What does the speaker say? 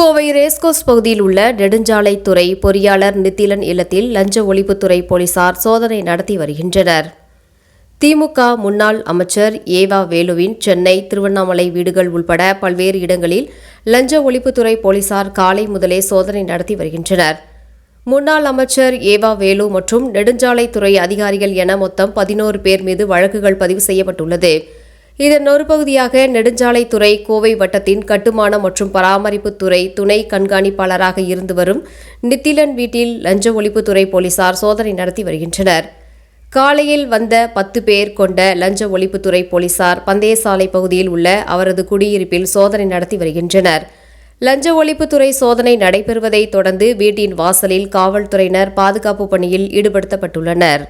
Kovai racecourse பகுதியில் உள்ள நெடுஞ்சாலைத்துறை பொறியாளர் நித்திலன் இல்லத்தில் லஞ்ச ஒழிப்புத்துறை போலீசார் சோதனை நடத்தி வருகின்றனர். திமுக முன்னாள் அமைச்சர் ஏவா வேலுவின் சென்னை, திருவண்ணாமலை வீடுகள் உள்பட பல்வேறு இடங்களில் லஞ்ச ஒழிப்புத்துறை போலீசார் காலை முதலே சோதனை நடத்தி வருகின்றனர். முன்னாள் அமைச்சர் ஏவா வேலு மற்றும் நெடுஞ்சாலைத்துறை அதிகாரிகள் என மொத்தம் 11 பேர் மீது வழக்குகள் பதிவு செய்யப்பட்டுள்ளது. இதன் ஒரு பகுதியாக நெடுஞ்சாலைத்துறை கோவை வட்டத்தின் கட்டுமான மற்றும் பராமரிப்புத்துறை துணை கண்காணிப்பாளராக இருந்து வரும் நித்திலன் வீட்டில் லஞ்ச ஒழிப்புத்துறை போலீசார் சோதனை நடத்தி வருகின்றனர். காலையில் வந்த 10 பேர் கொண்ட லஞ்ச ஒழிப்புத்துறை போலீசார் பந்தயசாலை பகுதியில் உள்ள அவரது குடியிருப்பில் சோதனை நடத்தி வருகின்றனர். லஞ்ச ஒழிப்புத்துறை சோதனை நடைபெறுவதை தொடர்ந்து வீட்டின் வாசலில் காவல்துறையினர் பாதுகாப்பு பணியில் ஈடுபடுத்தப்பட்டுள்ளனர்.